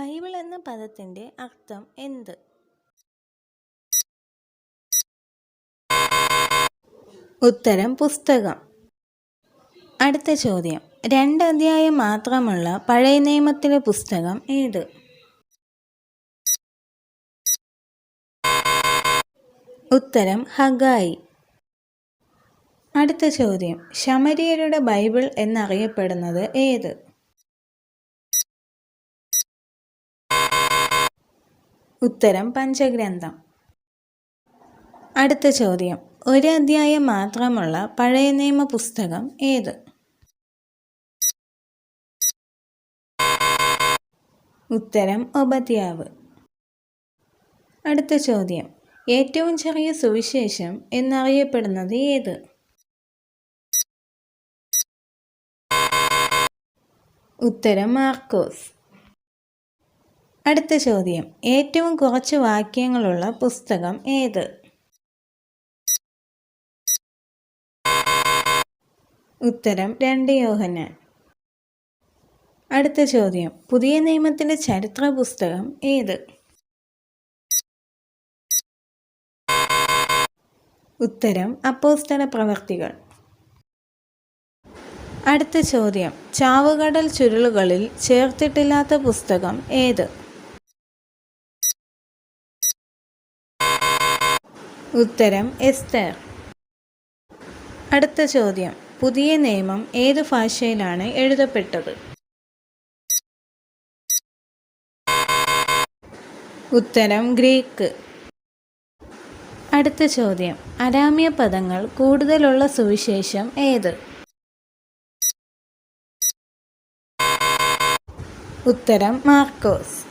Bible എന്ന പദത്തിൻ്റെ അർത്ഥം എന്ത്? ഉത്തരം പുസ്തകം. അടുത്ത ചോദ്യം. 2 അധ്യായം മാത്രമുള്ള പഴയ നിയമത്തിലെ പുസ്തകം ഏത്? ഉത്തരം ഹഗായി. അടുത്ത ചോദ്യം. ശമരിയരുടെ ബൈബിൾ എന്നറിയപ്പെടുന്നത് ഏത്? ഉത്തരം പഞ്ചഗ്രന്ഥം. അടുത്ത ചോദ്യം. 1 അധ്യായം മാത്രമുള്ള പഴയ നിയമ പുസ്തകം ഏത്? ഉത്തരം ഒബദ്യാവ്. അടുത്ത ചോദ്യം. ഏറ്റവും ചെറിയ സുവിശേഷം എന്നറിയപ്പെടുന്നത് ഏത്? ഉത്തരം മാർക്കോസ്. അടുത്ത ചോദ്യം. ഏറ്റവും കുറച്ച് വാക്യങ്ങളുള്ള പുസ്തകം ഏത്? ഉത്തരം 2 യോഹന്നാൻ. അടുത്ത ചോദ്യം. പുതിയ നിയമത്തിൻ്റെ ചരിത്ര പുസ്തകം ഏത്? ഉത്തരം അപ്പോസ്തല പ്രവർത്തികൾ. അടുത്ത ചോദ്യം. ചാവുകടൽ ചുരുളുകളിൽ ചേർത്തിട്ടില്ലാത്ത പുസ്തകം ഏത്? ഉത്തരം എസ്തേർ. അടുത്ത ചോദ്യം. പുതിയ നിയമം ഏത് ഭാഷയിലാണ് എഴുതപ്പെട്ടത്? ഉത്തരം ഗ്രീക്ക്. അടുത്ത ചോദ്യം. അരാമ്യ പദങ്ങൾ കൂടുതലുള്ള സുവിശേഷം ഏത്? ഉത്തരം മാർക്കോസ്.